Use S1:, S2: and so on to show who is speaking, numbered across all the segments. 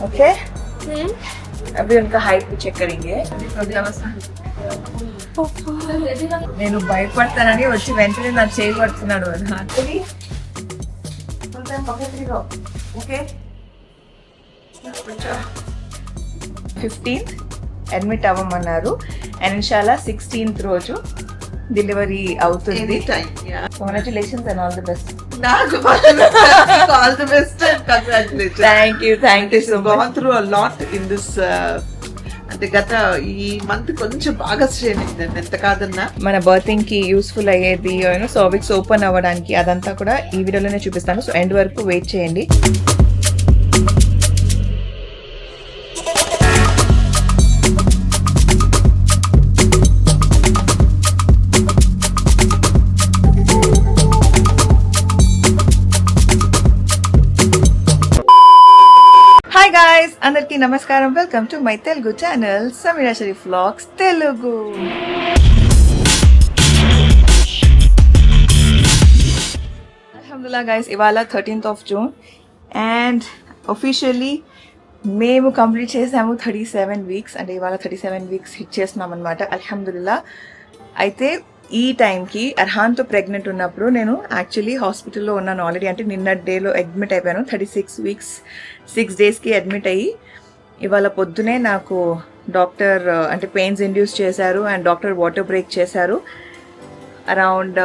S1: Okay अभी उनका height भी चेक करेंगे నేను భయపడతానని వచ్చి వెంటనే నాకు చేయబడుతున్నాడు ఓకే 15th అడ్మిట్ అవ్వమన్నారు అండ్ ఇన్షాల్లా 16th రోజు డెలివరీ అవుతుంది. Congratulations and all the best.
S2: All the best and congratulations.
S1: Thank you so much.
S2: Gone through a lot in this అంటే గత ఈ మంత్ కొంచెం బాగా స్ట్రెయిన్ అయిందండి ఎంత కాదన్నా.
S1: మన బర్తింగ్ కి యూస్ఫుల్ అయ్యేది సర్విక్స్ ఓపెన్ అవ్వడానికి అదంతా కూడా ఈ వీడియోలోనే చూపిస్తాను. సో ఎండ్ వరకు వెయిట్ చేయండి. హాయ్ గాయ్స్, అందరికీ నమస్కారం. Welcome to my Telugu channel Sameera Sharif vlogs Telugu. అల్హమ్దుల్లా గైస్, ఇవాళ 13th of June and officially మేము కంప్లీట్ చేసాము 37 weeks. అంటే ఇవాళ 37 weeks హిట్ చేస్తున్నాం అనమాట. అల్హమ్దుల్లా. అయితే ఈ టైంకి అర్హాన్తో ప్రెగ్నెంట్ ఉన్నప్పుడు నేను యాక్చువల్లీ హాస్పిటల్లో ఉన్నాను ఆల్రెడీ. అంటే నిన్న డేలో అడ్మిట్ అయిపోయాను. 36 weeks 6 daysకి అడ్మిట్ అయ్యి ఇవాళ పొద్దునే నాకు డాక్టర్ అంటే పెయిన్స్ ఇండ్యూస్ చేశారు అండ్ డాక్టర్ వాటర్ బ్రేక్ చేశారు. అరౌండ్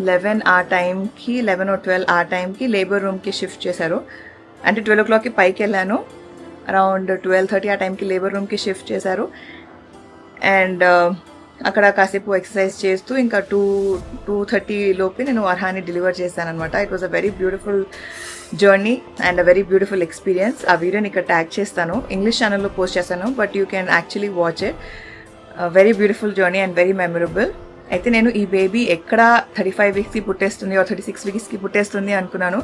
S1: 11 ఆ టైంకి 11 or 12 ఆ టైంకి లేబర్ రూమ్కి షిఫ్ట్ చేశారు. అంటే 12 o'clockకి పైకి వెళ్ళాను. అరౌండ్ 12:30 ఆ టైంకి లేబర్ రూమ్కి షిఫ్ట్ చేశారు. అండ్ అక్కడ కాసేపు ఎక్సర్సైజ్ చేస్తూ ఇంకా 2:30 లోపు నేను అర్హాన్ని డెలివర్ చేశాను అనమాట. It was a very beautiful journey and a very beautiful experience. ఆ వీడియోని ఇక్కడ ట్యాగ్ చేస్తాను, ఇంగ్లీష్ ఛానల్లో పోస్ట్ చేస్తాను, but you can actually watch it. Very beautiful journey and very memorable. అయితే నేను ఈ బేబీ ఎక్కడ 35 weeksకి పుట్టేస్తుంది ఆర్ 36 weeksకి పుట్టేస్తుంది అనుకున్నాను.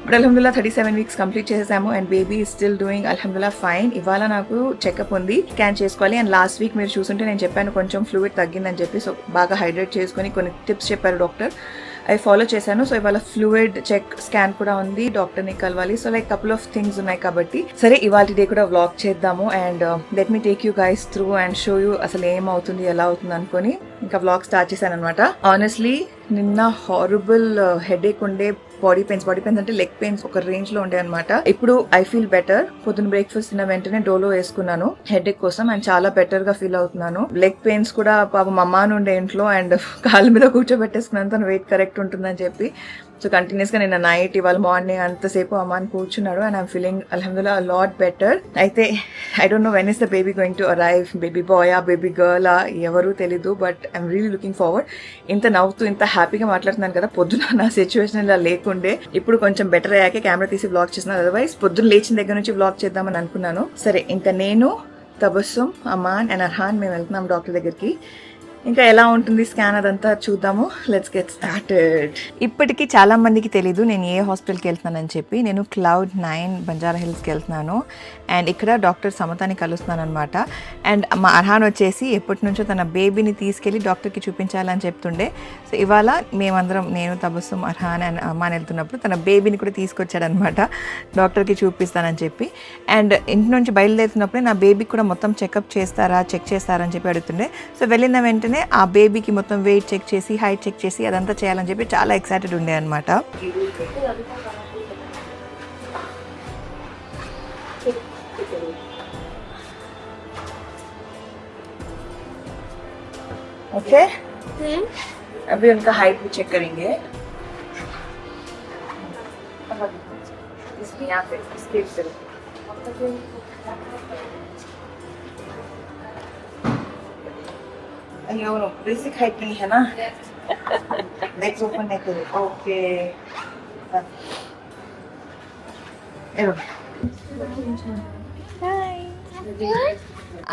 S1: బట్ అల్హమ్దుల్లా 37 weeks కంప్లీట్ చేసేసాము and baby is still doing అల్హమ్దుల్లా ఫైన్. ఇవాళ నాకు చెకప్ ఉంది, స్కాన్ చేసుకోవాలి. అండ్ లాస్ట్ వీక్ మీరు చూసుంటే నేను చెప్పాను కొంచెం ఫ్లూయిడ్ తగ్గిందని చెప్పి. సో బాగా హైడ్రేట్ చేసుకొని కొన్ని టిప్స్ చెప్పారు డాక్టర్, అవి ఫాలో చేశాను. సో ఇవాళ ఫ్లూయిడ్ చెక్ స్కాన్ కూడా ఉంది, డాక్టర్ని కలవాలి. So like couple of things ఉన్నాయి కాబట్టి సరే ఇవాళ డే కూడా వ్లాగ్ చేద్దాము and let me take you guys through and show you అసలు ఏమవుతుంది ఎలా అవుతుంది అనుకొని ఇంకా వ్లాగ్ స్టార్ట్ చేశాను అనమాట. ఆనెస్ట్లీ నిన్న హారబుల్ హెడేక్ ఉండే, బాడీ పెయిన్స్ అంటే లెగ్ పెయిన్స్ ఒక రేంజ్ లో ఉండే అనమాట. ఇప్పుడు ఐ ఫీల్ బెటర్. పొద్దున్న బ్రేక్ఫాస్ట్ తిన్న వెంటనే డోలో వేసుకున్నాను హెడేక్ కోసం అండ్ చాలా బెటర్ గా ఫీల్ అవుతున్నాను. లెగ్ పెయిన్స్ కూడా పాపం అమ్మా నుండే ఇంట్లో అండ్ కాళ్ళ మీద కూర్చోబెట్టేసుకున్నాను తన వెయిట్ కరెక్ట్ ఉంటుందని చెప్పి. సో కంటిన్యూస్ గా నిన్న నైట్ ఇవాళ మార్నింగ్ అంతసేపు అమ్మాని కూర్చున్నాడు అండ్ ఐఎమ్ ఫీలింగ్ అల్హమ్దుల్లా అ లాట్ బెటర్. అయితే I don't know when is the baby going to arrive. Baby బాయా బేబీ గర్లా ఎవరు తెలీదు, but I'm really looking forward. ఇంత నవ్వుతూ ఇంత హ్యాపీగా మాట్లాడుతున్నాను కదా, పొద్దున నా సిచ్యువేషన్ ఇలా లేకుండే. ఇప్పుడు కొంచెం బెటర్ అయ్యాకే కెమెరా తీసి బ్లాగ్ చేస్తున్నాను. అదర్వైజ్ పొద్దున్న లేచిన దగ్గర నుంచి బ్లాగ్ చేద్దామని అనుకున్నాను. సరే ఇంకా నేను, తబస్సుమ్, అమాన్ అండ్ అర్హాన్ మేము వెళ్తున్నాం డాక్టర్ దగ్గరికి. ఇంకా ఎలా ఉంటుంది స్కాన్ అదంతా చూద్దాము. Let's get started. ఇప్పటికీ చాలా మందికి తెలీదు నేను ఏ హాస్పిటల్కి వెళ్తున్నానని చెప్పి. నేను Cloud9 బంజారా హిల్స్కి వెళ్తున్నాను అండ్ ఇక్కడ డాక్టర్ సమతాని కలుస్తున్నాను అనమాట. అండ్ మా అర్హాన్ వచ్చేసి ఎప్పటి నుంచో తన బేబీని తీసుకెళ్ళి డాక్టర్కి చూపించాలని చెప్తుండే. సో ఇవాళ మేమందరం, నేను, తబస్సుమ్, అర్హాన్ అండ్ అమ్మాన్ వెళ్తున్నప్పుడు తన బేబీని కూడా తీసుకొచ్చాడనమాట డాక్టర్కి చూపిస్తానని చెప్పి. అండ్ ఇంటి నుంచి బయలుదేరుతున్నప్పుడే నా బేబీకి కూడా మొత్తం చెక్ చేస్తారా అని చెప్పి అడుగుతుండే. సో వెళ్ళిన వెంటనే ఆ బేబీకి మొత్తం వెయిట్ చెక్ చేసి, హైట్ చెక్ చేసి అదంతా చేయాలని చెప్పి చాలా ఎక్సైటెడ్ ఉండే అనమాట. ఓకే अभी उनका हाइट भी चेक करेंगे. इसमें यहाँ पे स्किप करें. अयो बेसिक हाइट नहीं है ना. लेग्स ओपन नहीं करें. ओके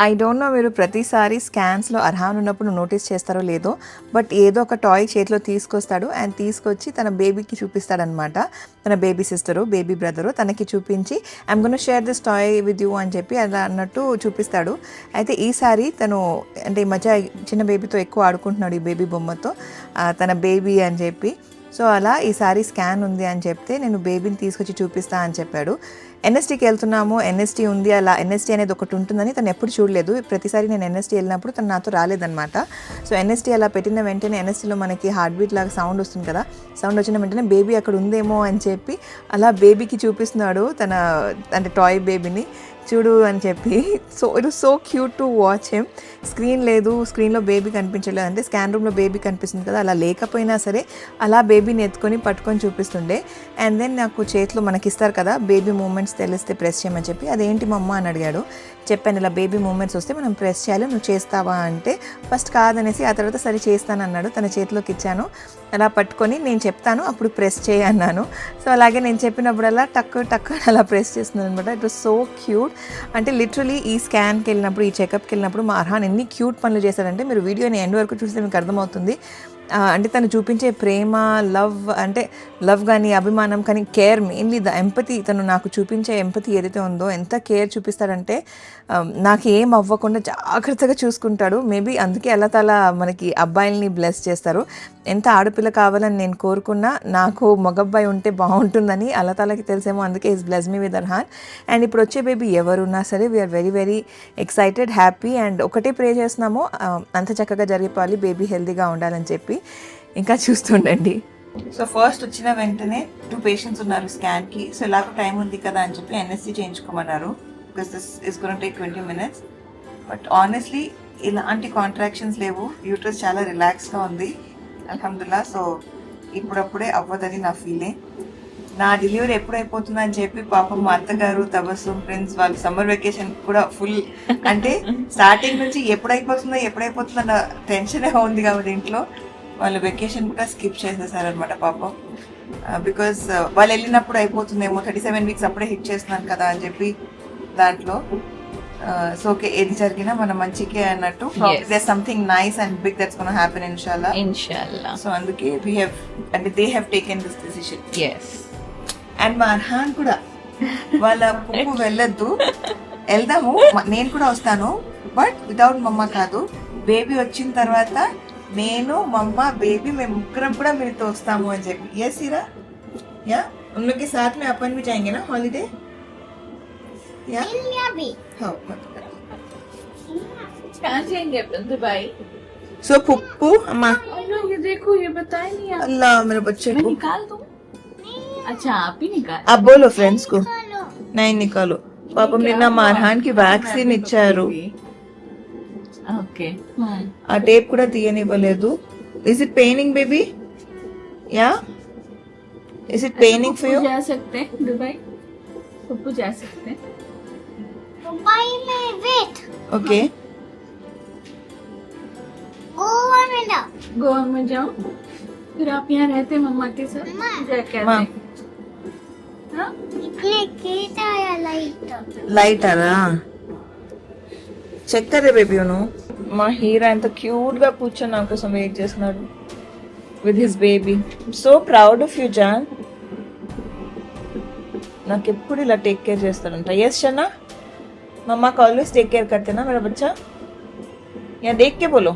S1: ఐ డోంట్ నో మీరు ప్రతిసారి స్కాన్స్లో అర్హాన్ ఉన్నప్పుడు నోటీస్ చేస్తారో లేదో, బట్ ఏదో ఒక టాయ్ చేతిలో తీసుకొస్తాడు అండ్ తీసుకొచ్చి తన బేబీకి చూపిస్తాడనమాట. తన బేబీ సిస్టరు, బేబీ బ్రదరు తనకి చూపించి I'm gonna share this toy with you అని చెప్పి అలా అన్నట్టు చూపిస్తాడు. అయితే ఈసారి తను అంటే ఈ మధ్య చిన్న బేబీతో ఎక్కువ ఆడుకుంటున్నాడు, ఈ బేబీ బొమ్మతో, తన బేబీ అని చెప్పి. సో అలా ఈసారి స్కాన్ ఉంది అని చెప్తే నేను బేబీని తీసుకొచ్చి చూపిస్తా అని చెప్పాడు. ఎన్ఎస్టీకి వెళ్తున్నాము, ఎన్ఎస్టీ ఉంది, అలా ఎన్ఎస్టీ అనేది ఒకటి ఉంటుందని తను ఎప్పుడు చూడలేదు. ప్రతిసారి నేను ఎన్ఎస్టీ వెళ్ళినప్పుడు తను నాతో రాలేదన్నమాట. సో ఎన్ఎస్టీ అలా పెట్టిన వెంటనే ఎన్ఎస్టీలో మనకి హార్ట్ బీట్ లాగా సౌండ్ వస్తుంది కదా, సౌండ్ వచ్చిన వెంటనే బేబీ అక్కడ ఉందేమో అని చెప్పి అలా బేబీకి చూపిస్తున్నాడు, తన అంటే టాయ్ బేబీని చూడు అని చెప్పి. So it was so cute to watch him. Screen లేదు, స్క్రీన్లో బేబీ కనిపించలేదు, అంటే స్కాన్ రూమ్లో బేబీ కనిపిస్తుంది కదా, అలా లేకపోయినా సరే అలా బేబీని ఎత్తుకొని పట్టుకొని చూపిస్తుండే. అండ్ దెన్ నాకు చేతిలో మనకి ఇస్తారు కదా బేబీ మూమెంట్స్ తెలిస్తే ప్రెస్ చేయమని చెప్పి, అదేంటి మమ్మ అని అడిగాడు. చెప్పాను ఇలా బేబీ మూమెంట్స్ వస్తే మనం ప్రెస్ చేయాలి, నువ్వు చేస్తావా అంటే ఫస్ట్ కాదనేసి ఆ తర్వాత సరే చేస్తాను అన్నాడు. తన చేతిలోకి ఇచ్చాను, అలా పట్టుకొని నేను చెప్తాను అప్పుడు ప్రెస్ చేయి అన్నాను. సో అలాగే నేను చెప్పినప్పుడల్లా టక్కు టక్కు అలా ప్రెస్ చేస్తున్నాను అనమాట. It was so cute. అంటే లిటరలీ ఈ స్కాన్కి వెళ్ళినప్పుడు, ఈ చెకప్కి వెళ్ళినప్పుడు మా అర్హాన్ ఎన్ని క్యూట్ పనులు చేశాడంటే మీరు వీడియోని ఎండ్ వరకు చూస్తే మీకు అర్థమవుతుంది. అంటే తను చూపించే ప్రేమ, లవ్, అంటే లవ్ కానీ అభిమానం కానీ కేర్, మెయిన్లీ ద ఎంపతి, తను నాకు చూపించే ఎంపతి ఏదైతే ఉందో ఎంత కేర్ చూపిస్తాడంటే నాకు ఏం అవ్వకుండా జాగ్రత్తగా చూసుకుంటాడు. మేబీ అందుకే అల్లా తాలా మనకి అబ్బాయిల్ని బ్లెస్ చేస్తారు. ఎంత ఆడపిల్ల కావాలని నేను కోరుకున్నా నాకు మగబ్బాయి ఉంటే బాగుంటుందని అల్లా తాలాకి తెలిసేమో, అందుకే is bless me with Arhan. And ఇప్పుడు వచ్చే బేబీ ఎవరున్నా సరే we are very very excited, happy. And ఒకటే ప్రే చేస్తున్నాము అంత చక్కగా జరిగిపోవాలి, బేబీ హెల్తీగా ఉండాలని చెప్పి. ఇంకా చూస్తుండండి. సో ఫస్ట్ వచ్చిన వెంటనే 2 పేషెంట్స్ ఉన్నారు స్కాన్కి. సో ఇలాగ టైం ఉంది కదా అని చెప్పి ఎన్ఎస్సీ చేయించుకోమన్నారు, because this is gonna take 20 minutes. But honestly ఇలాంటి కాంట్రాక్షన్స్ లేవు, యూట్రస్ చాలా రిలాక్స్గా ఉంది అల్హమ్దుల్లా. సో ఇప్పుడప్పుడే అవ్వదని నా ఫీలింగ్. నా డెలివరీ ఎప్పుడైపోతుందని అని చెప్పి పాపం మా అత్తగారు, తబస్సుం, ఫ్రెండ్స్ వాళ్ళు సమ్మర్ వెకేషన్ కూడా ఫుల్, అంటే స్టార్టింగ్ నుంచి ఎప్పుడైపోతుందో అన్న టెన్షనే ఉంది కాబట్టి ఇంట్లో వాళ్ళు వెకేషన్ కూడా స్కిప్ చేసేసారనమాట పాపం. బికాస్ వాళ్ళు వెళ్ళినప్పుడు అయిపోతుందేమో, 37 weeks అప్పుడే హిట్ చేస్తున్నాను కదా అని చెప్పి దాంట్లో. సో ఓకే, ఏది జరిగినా మనం మంచికే అన్నట్టు. There something nice and big that's gonna happen ఇన్షాల్లా. సో అందుకే they have taken this decision. And మా అర్హాన్ కూడా వాళ్ళ పువ్వు వెళ్ళొద్దు, వెళ్దాము, నేను కూడా వస్తాను, బట్ వితౌట్ మమ్మ కాదు, బేబీ వచ్చిన తర్వాత నేను, మమ్మ, బేబీ మేము ముగ్గురం కూడా మీతో వస్తాము అని చెప్పి. ఎస్ ఇరా, యా उन लोग के साथ में अपन भी जाएंगे ना हॉलीडे, या हाँ
S3: कहाँ जाएंगे अपन? दुबई।
S1: सो पुप्पू अम्मा,
S3: ये देखो, ये बताए नहीं आप।
S1: अल्लाह मेरे बच्चे
S3: मैं
S1: को
S3: निकाल दूँ? अच्छा आप ही निकाल।
S1: आप बोलो फ्रेंड्स को. नहीं निकालो. పాపం నిన్న మా అర్హాన్ కి వ్యాక్సిన్ ఇచ్చారు,
S3: ఓకే,
S1: ఆ టేప్ కూడా తీయనివ్వలేదు. Is it paining baby? Yeah, is it paining for you?
S3: जा सकते हैं दुबई, पप्पू जा सकते हैं
S4: दुबई में वेट
S1: ओके.
S4: गोवा में ना
S3: गोवा में जाओ, फिर आप यहाँ रहते मम्मा के साथ, क्या कहते
S1: माँ.
S3: हैं? हाँ?
S4: इतने केट आया लाइट
S1: లైట్ అరా చెక్ కరే బేబీ. మా హీరో ఎంత క్యూట్ గా కూర్చొని నా కోసం వెయిట్ చేస్తున్నాడు with his baby. So proud of you జాన్. నాకు ఎప్పుడు ఇలా టేక్ కేర్ చేస్తాడంట. ఎస్ शना, मम्मा को ऑलवेज टेक केयर करते ना मेरा बच्चा. यहाँ देख के बोलो,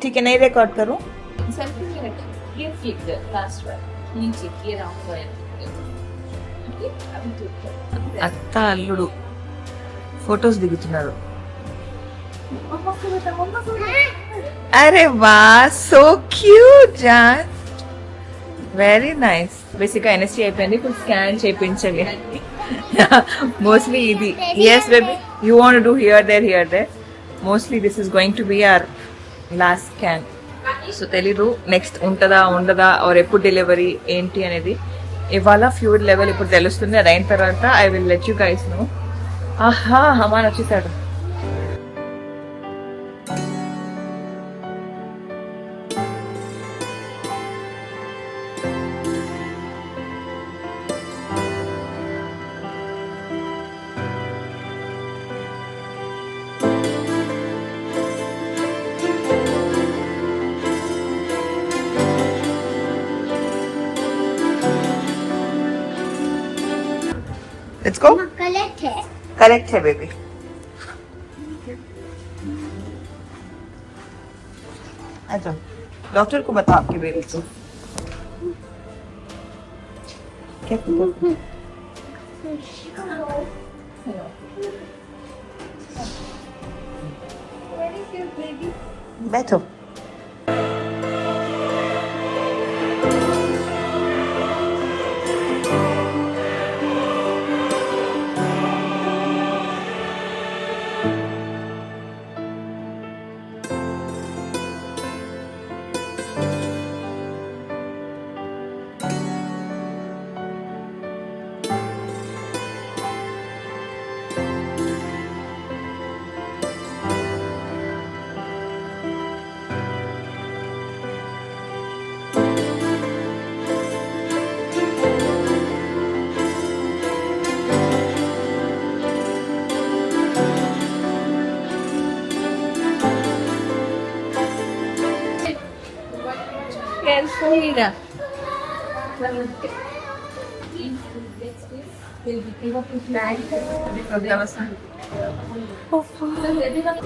S1: ठीक है? नहीं रिकॉर्ड करूँ.
S3: सेल्फी में रख, ये फ्लिक कर, लास्ट वाला नीचे, ये राउंड वाला, ओके अभी तो
S1: అత్త అల్లుడు ఫొటోస్ దిగుతున్నారు.
S3: मम्मा को बता, मम्मा को
S1: अरे वाह, సో క్యూట్ జాన్, వెరీ నైస్. బేసిక్గా ఎన్ఎస్టీ అయిపోయింది, ఇప్పుడు స్కాన్ చేయించాలి మోస్ట్లీ ఇది. Yes baby, you want do here there. Mostly this is going to be our last scan. So తెలీదు నెక్స్ట్ ఉంటుందా ఉండదా, ఆర్ ఎప్పుడు డెలివరీ ఏంటి అనేది. ఇవాళ ఫ్లూయిడ్ లెవెల్ ఇప్పుడు తెలుస్తుంది, అది అయిన తర్వాత I will let you guys know. ఆహా, హమాన్ వచ్చేసాడు. Let's go.
S4: कलेक्ट है
S1: करेक्ट है बेबी. अच्छा, डॉक्टर को बताओ आपके बेबी को क्या
S3: Very cute baby.
S1: बैठो.
S3: Carefully na.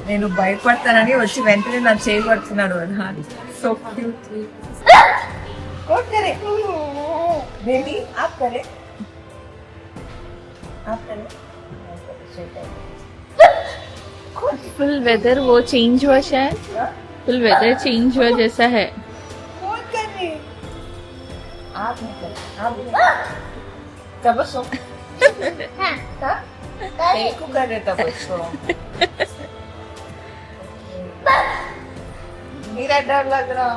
S1: నేను భయపడతానని వచ్చి వెంటనే నాకు చేయబడుతున్నాడు అని. So cute. कौन करे? बेबी आप करे. आप करे.
S3: फुल वेदर वो चेंज हुआ शायद. फुल वेदर चेंज हुआ जैसा है.
S1: कौन करे? आप नहीं करे. आप नहीं. तबस्सुम. हाँ? देखो कर रहे तबस्सुम. मेरा डर लग रहा.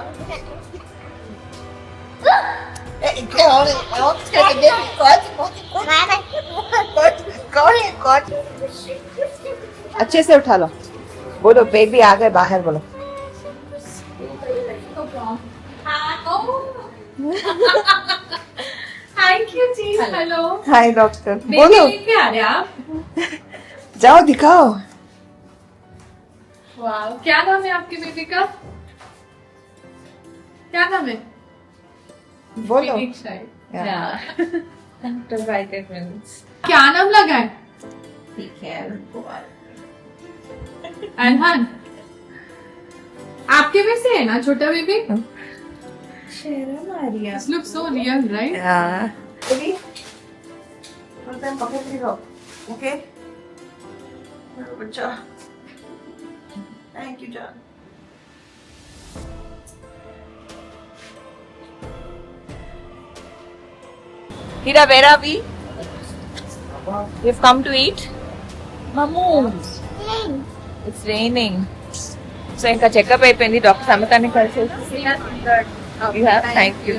S1: अच्छे से उठा लो. बोलो बेबी आ गए बाहर बोलो.
S3: थैंक यू जी. हेलो.
S1: Hi doctor.
S3: बेबी
S1: बोलो
S3: लेके आ रहे हैं आप.
S1: जाओ दिखाओ.
S3: वाह. क्या नाम है आपके बेबी का? क्या नाम है?
S1: बोलो.
S3: क्या नाम लगा है? अनहन. आपके वैसे है ना छोटा baby? This looks so real, right?
S1: Yeah. Baby, full time pocket में रहो. Okay? बच्चा. Thank you, John. Hira, where are we? We've come to eat. Mamu. It's raining. So ఇంకా చెకప్ అయిపోయింది. డాక్టర్ సమతాన్ని కలిసి థ్యాంక్ యూ.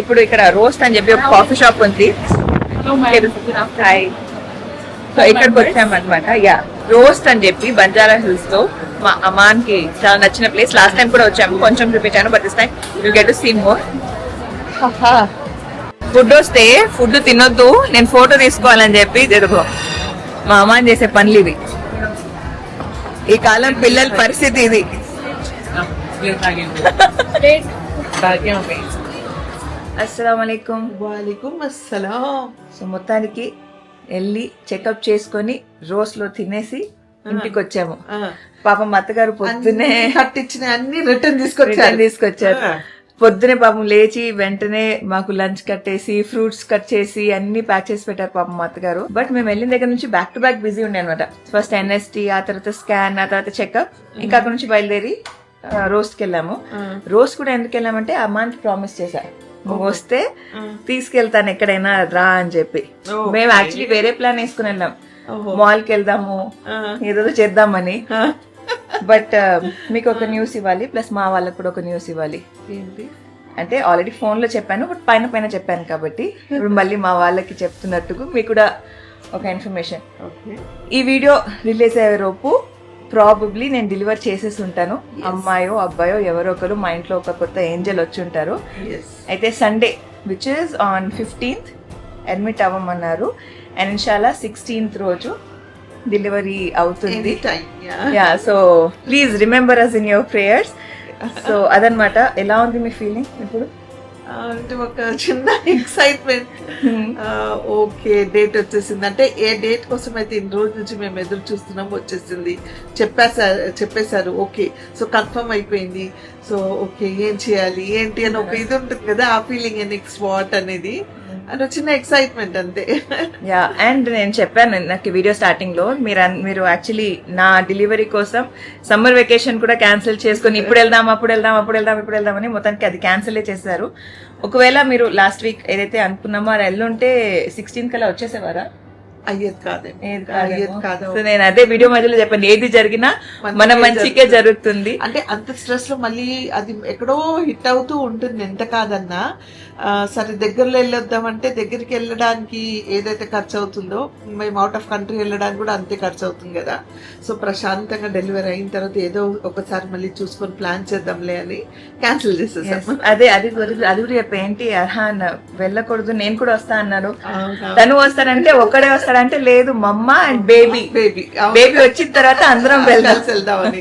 S1: ఇప్పుడు ఇక్కడ roast అని చెప్పి ఒక కాఫీ షాప్ ఉంది. సో ఇక్కడికి వచ్చామన్నమాట. యా, రోస్ట్ అని చెప్పి బంజారా హిల్స్ లో మా అమాన్ కి చాలా నచ్చిన ప్లేస్. లాస్ట్ టైం కూడా వచ్చాము, కొంచెం చూపించాను, but this time you get to see more. Food వస్తే ఫుడ్ తినొద్దు, నేను ఫోటో తీసుకోవాలని చెప్పి జరుగు మా అమ్మాని చేసే పనులు ఇవి. ఈ కాలం పిల్లల పరిస్థితి ఇది. అస్సలాముఅలైకుం.
S2: వాలేకుం అస్సలాం.
S1: సో మొత్తానికి వెళ్ళి చెకప్ చేసుకొని రోస్ట్ లో తినేసి ఇంటికి వచ్చాము. పాపం మా అత్తగారు పొద్దునే
S2: కట్టించిన అన్ని రిటర్న్ తీసుకొచ్చారు.
S1: పొద్దునే పాపం లేచి వెంటనే మాకు లంచ్ కట్టేసి ఫ్రూట్స్ కట్ చేసి అన్ని ప్యాక్ చేసి పెట్టారు పాపం మా అత్తగారు. బట్ మేము వెళ్ళిన దగ్గర నుంచి బ్యాక్ టు బ్యాక్ బిజీ ఉండే అనమాట. ఫస్ట్ ఎన్ఎస్టీ, ఆ తర్వాత స్కాన్, ఆ తర్వాత చెకప్. ఇంకా అక్కడ నుంచి బయలుదేరి రోస్ట్ కి వెళ్ళాము. రోస్ట్ కూడా ఎందుకు వెళ్ళామంటే అమ్మానికి ప్రామిస్ చేశా, నువ్వు వస్తే తీసుకెళ్తాను ఎక్కడైనా రా అని చెప్పి. మేము యాక్చువల్లీ వేరే ప్లాన్ వేసుకుని వెళ్ళాం, మాల్ కి వెళ్దాము ఏదో చేద్దామని. బట్ మీకు ఒక న్యూస్ ఇవ్వాలి, ప్లస్ మా వాళ్ళకి కూడా ఒక న్యూస్ ఇవ్వాలి.
S2: ఏంటి
S1: అంటే ఆల్రెడీ ఫోన్ లో చెప్పాను, బట్ పైన చెప్పాను కాబట్టి ఇప్పుడు మళ్ళీ మా వాళ్ళకి చెప్తున్నట్టుగా మీకు కూడా ఒక ఇన్ఫర్మేషన్. ఈ వీడియో రిలీజ్ అయ్యే లోపు ప్రాబబ్లీ నేను డెలివర్ చేసేసి ఉంటాను. అమ్మాయో అబ్బాయో ఎవరో ఒకరు మా ఇంట్లో ఒక కొత్త ఏంజల్ వచ్చి ఉంటారు. అయితే Sunday which is on 15th admit అవ్వమన్నారు. అండ్ ఇన్షాల్లా 16th రోజు డెలివరీ అవుతుంది. Yeah, so please remember us in your prayers. So అదనమాట. ఎలా ఉంది మీ ఫీలింగ్ ఇప్పుడు?
S2: అంటే ఒక చిన్న ఎక్సైట్మెంట్. ఓకే, డేట్ వచ్చేసింది. అంటే ఏ డేట్ కోసం అయితే ఇన్ని రోజుల నుంచి మేము ఎదురు చూస్తున్నాం వచ్చేసింది. చెప్పేశారు. ఓకే, సో కన్ఫర్మ్ అయిపోయింది. సో ఓకే, ఏం చేయాలి ఏంటి అని ఒక ఇది ఉంటుంది కదా, ఆ ఫీలింగ్ నెక్స్ట్ వాట్ అనేది అంటే చిన్న ఎక్సైట్మెంట్ అంతే.
S1: యా, అండ్ నేను చెప్పాను నాకు వీడియో స్టార్టింగ్ లో, మీరు యాక్చువల్లీ నా డెలివరీ కోసం సమ్మర్ వెకేషన్ కూడా క్యాన్సిల్ చేసుకొని ఇప్పుడు వెళ్దామని మొత్తానికి అది క్యాన్సిల్ చేశారు. ఒకవేళ మీరు లాస్ట్ వీక్ ఏదైతే అనుకున్నామో అది ఎల్లుంటే 16 కల్లా వచ్చేసేవారా?
S2: అయ్యేది కాదు.
S1: సో నేను అదే వీడియో మధ్యలో చెప్పాను, ఏది జరిగినా మన మంచికే జరుగుతుంది.
S2: అంటే అంత స్ట్రెస్ లో మళ్ళీ అది ఎక్కడో హిట్ అవుతూ ఉంటుంది ఎంత కాదన్నా. సరే దగ్గరలో వెళ్ళొద్దామంటే దగ్గరికి వెళ్ళడానికి ఏదైతే ఖర్చు అవుతుందో మేము అవుట్ ఆఫ్ కంట్రీ వెళ్ళడానికి కూడా అంతే ఖర్చు అవుతుంది కదా. సో ప్రశాంతంగా డెలివరీ అయిన తర్వాత ఏదో ఒకసారి మళ్ళీ చూసుకొని ప్లాన్ చేద్దాంలే అని క్యాన్సిల్ చేసేసాం.
S1: అది కూడా చెప్ప ఏంటి అర్హాన్ వెళ్ళకూడదు, నేను కూడా వస్తా అన్నాను. తను వస్తాడంటే ఒక్కడే వస్తాడంటే లేదు, మమ్మ అండ్ బేబీ వచ్చిన తర్వాత అందరం వెళ్దామని.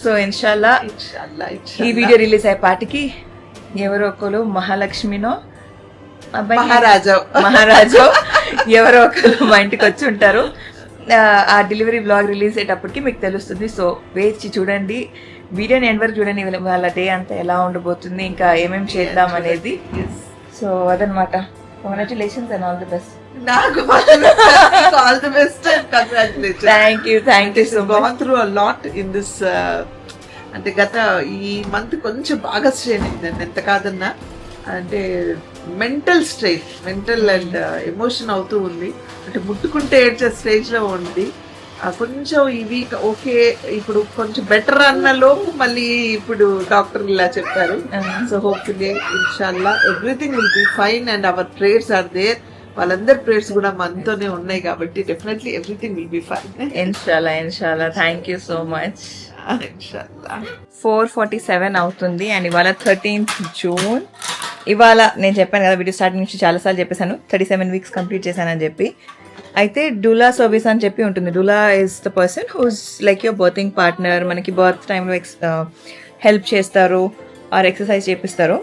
S1: సో ఇన్షాల్లా ఈ వీడియో రిలీజ్ అయ్యే పాటికి ఎవరో ఒకరు మహాలక్ష్మినో మహారాజో ఎవరో ఒకరు మా ఇంటికి వచ్చి ఉంటారు. ఆ డెలివరీ బ్లాగ్ రిలీజ్ అయ్యేటప్పటికి మీకు తెలుస్తుంది. సో వేచి చూడండి, వీడియోని ఎండ్ వరకు చూడండి, వాళ్ళ డే అంతా ఎలా ఉండబోతుంది, ఇంకా ఏమేమి చేద్దాం అనేది. సో అదనమాట. Congratulations and all the best.
S2: All the best and congratulations.
S1: Thank you so much.
S2: gone through a lot in this అంటే గత ఈ మంత్ కొంచెం బాగా స్ట్రెయిన్ అయిందండి ఎంత కాదన్నా. అంటే మెంటల్ అండ్ ఎమోషన్ అవుతూ ఉంది. అంటే ముట్టుకుంటే ఏడ్చే స్టేజ్ లో ఉంది. కొంచెం ఈ వీక్ ఓకే, ఇప్పుడు కొంచెం బెటర్ అన్న లోపు మళ్ళీ ఇప్పుడు డాక్టర్ ఇలా చెప్పారు. సో హోప్ఫుల్లీ ఇన్షాల్లా everything will be fine and our prayers are there. వాళ్ళందరి ప్రేయర్స్ కూడా మనతోనే ఉన్నాయి కాబట్టి definitely everything will be fine.
S1: ఇన్షాల్లా. Thank you so much. 4:47 అవుతుంది అండ్ ఇవాళ 13th జూన్. ఇవాళ నేను చెప్పాను కదా వీడియో స్టార్టింగ్ నుంచి చాలాసార్లు చెప్పేశాను 37 వీక్స్ కంప్లీట్ చేశానని చెప్పి. అయితే డూలా సర్వీస్ అని చెప్పి ఉంటుంది. Doula is the person who's like your birthing partner. మనకి బర్త్ టైంలో హెల్ప్ చేస్తారు ఆర్ ఎక్సర్సైజ్ చేపిస్తారు.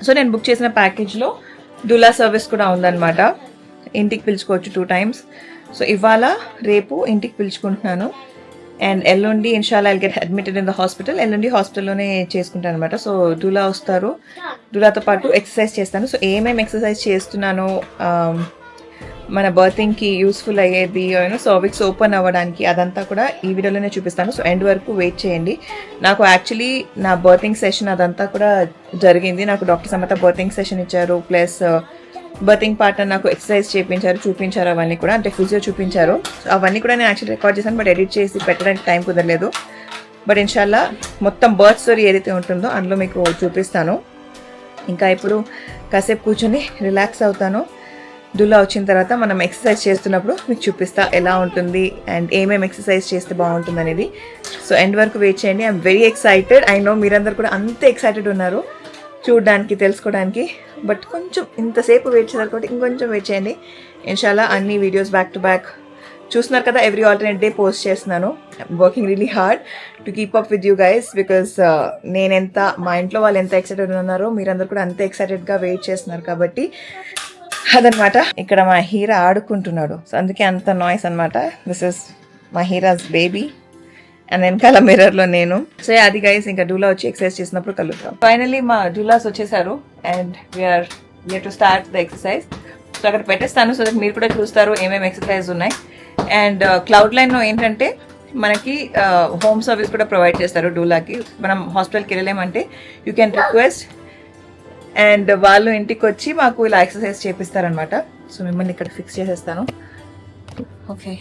S1: సో నేను బుక్ చేసిన ప్యాకేజ్లో డూలా సర్వీస్ కూడా ఉందన్నమాట. ఇంటికి పిలుచుకోవచ్చు 2 times. సో ఇవాళ రేపు ఇంటికి పిలుచుకుంటున్నాను అండ్ ఎల్లుండి ఇన్షాల్లా I'll get admitted in the hospital. ఎల్లుండి హాస్పిటల్లోనే చేసుకుంటాను అనమాట. సో డూలా వస్తారు, డూలాతో పాటు ఎక్సర్సైజ్ చేస్తాను. సో ఏమేమి ఎక్సర్సైజ్ చేస్తున్నానో మన బర్తింగ్కి యూస్ఫుల్ అయ్యేది, సర్విక్స్ ఓపెన్ అవ్వడానికి అదంతా కూడా ఈ వీడియోలోనే చూపిస్తాను. సో ఎండ్ వరకు వెయిట్ చేయండి. నాకు యాక్చువల్లీ నా బర్తింగ్ సెషన్ అదంతా కూడా జరిగింది. నాకు డాక్టర్ సమత బర్తింగ్ సెషన్ ఇచ్చారు, ప్లస్ బర్తింగ్ పార్ట్నర్ నాకు ఎక్సర్సైజ్ చూపించారు అవన్నీ కూడా, అంటే ఫిజియో చూపించారు. అవన్నీ కూడా నేను యాక్చువల్లీ రికార్డ్ చేశాను, బట్ ఎడిట్ చేసి పెట్టడానికి టైం కుదరలేదు. బట్ ఇన్షాల్లా మొత్తం బర్త్ స్టోరీ ఏదైతే ఉంటుందో అందులో మీకు చూపిస్తాను. ఇంకా ఇప్పుడు కాసేపు కూర్చొని రిలాక్స్ అవుతాను. డూలా వచ్చిన తర్వాత మనం ఎక్సర్సైజ్ చేస్తున్నప్పుడు మీకు చూపిస్తా ఎలా ఉంటుంది అండ్ ఏమేమి ఎక్సర్సైజ్ చేస్తే బాగుంటుంది అనేది. సో ఎండ్ వరకు వెయిట్ చేయండి. I'm very excited. I know మీరందరూ కూడా అంతే ఎక్సైటెడ్ ఉన్నారు చూడడానికి, తెలుసుకోవడానికి. బట్ కొంచెం ఇంతసేపు వెయిట్ చేయాలి కాబట్టి ఇంకొంచెం వెయిట్ చేయండి. ఇన్షాల్లా అన్ని వీడియోస్ బ్యాక్ టు బ్యాక్ చూస్తున్నారు కదా. ఎవ్రీ ఆల్టర్నేట్ డే పోస్ట్ చేస్తున్నాను. Working really hard to keep up with you guys because నేనెంత, మా ఇంట్లో వాళ్ళు ఎంత ఎక్సైటెడ్ ఉన్నారో మీరందరూ కూడా అంతే ఎక్సైటెడ్గా వెయిట్ చేస్తున్నారు. కాబట్టి అదనమాట. ఇక్కడ మా హీరా ఆడుకుంటున్నాడు, సో అందుకే అంత నాయిస్ అనమాట. దిస్ ఇస్ మా హీరాస్ బేబీ అండ్ వెనకాల మిర్రర్లో నేను. సో అది గైస్, ఇంకా డూలా వచ్చి ఎక్సర్సైజ్ చేసినప్పుడు కలుగుతాం. ఫైనలీ మా డూలాస్ వచ్చేసారు and we are to start the exercise. So అక్కడ పెట్టేస్తాను సో దట్ మీరు కూడా చూస్తారు ఏమేమి ఎక్సర్సైజ్ ఉన్నాయి. అండ్ క్లౌడ్ లైన్లో ఏంటంటే మనకి హోమ్ సర్వీస్ కూడా ప్రొవైడ్ చేస్తారు డూలాకి. మనం హాస్పిటల్కి వెళ్ళలేమంటే యూ కెన్ రిక్వెస్ట్ అండ్ వాళ్ళు ఇంటికి వచ్చి మాకు ఇలా ఎక్సర్సైజ్ చేపిస్తారనమాట. సో మిమ్మల్ని ఇక్కడ ఫిక్స్ చేసేస్తాను. ఓకే,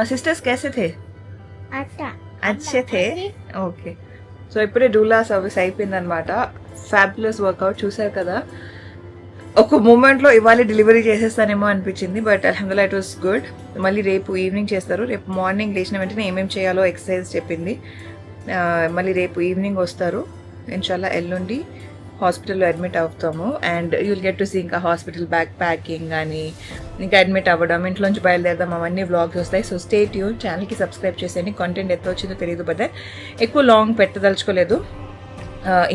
S1: సిస్టర్స్ कैसे थे
S4: अच्छा
S1: अच्छे थे ఓకే సో ఇప్పుడే డూలా సర్వీస్ అయిపోయిందనమాట ఫ్యాబులస్ వర్కౌట్ చూసారు కదా ఒక మూమెంట్లో ఇవాళ డెలివరీ చేసేస్తానేమో అనిపించింది బట్ అల్హమ్దుల్లా ఇట్ వాస్ గుడ్ మళ్ళీ రేపు ఈవినింగ్ చేస్తారు రేపు మార్నింగ్ లేచిన వెంటనే ఏమేమి చేయాలో ఎక్సర్సైజ్ చెప్పింది మళ్ళీ రేపు ఈవినింగ్ వస్తారు ఇన్షాల్లా ఎల్లుండి హాస్పిటల్లో అడ్మిట్ అవుతాము and you'll get to see ఇంకా హాస్పిటల్ బ్యాక్ ప్యాకింగ్ కానీ ఇంకా అడ్మిట్ అవ్వడం ఇంట్లోంచి బయలుదేరదాం అవన్నీ వ్లాగ్స్ వస్తాయి సో స్టే ట్యూన్ ఛానల్కి సబ్స్క్రైబ్ చేసేయండి కంటెంట్ ఎంత వచ్చిందో తెలియదు బట్ ఎక్కువ లాంగ్ పెట్టదలుచుకోలేదు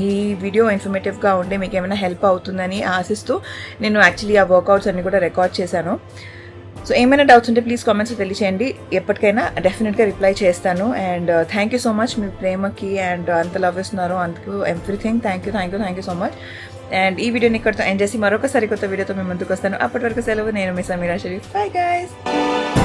S1: ఈ వీడియో ఇన్ఫర్మేటివ్గా ఉంటే మీకు ఏమైనా హెల్ప్ అవుతుందని ఆశిస్తూ నేను యాక్చువల్లీ ఆ వర్కౌట్స్ అన్ని కూడా రికార్డ్ చేశాను సో ఏమైనా డౌట్స్ ఉంటే ప్లీజ్ కామెంట్స్ తెలియచేయండి ఎప్పటికైనా డెఫినెట్గా రిప్లై చేస్తాను and thank you so much మీ ప్రేమకి అండ్ అంత లవ్ ఇస్తున్నారు అందుకు everything thank you so much and ఈ వీడియోని ఇక్కడితో ఎండ్ చేసి మరొకసారి కొత్త వీడియోతో మేము ముందుకు వస్తాను అప్పటి వరకు సెలవు నేను మీ సమీరా షరీఫ్ బై గైస్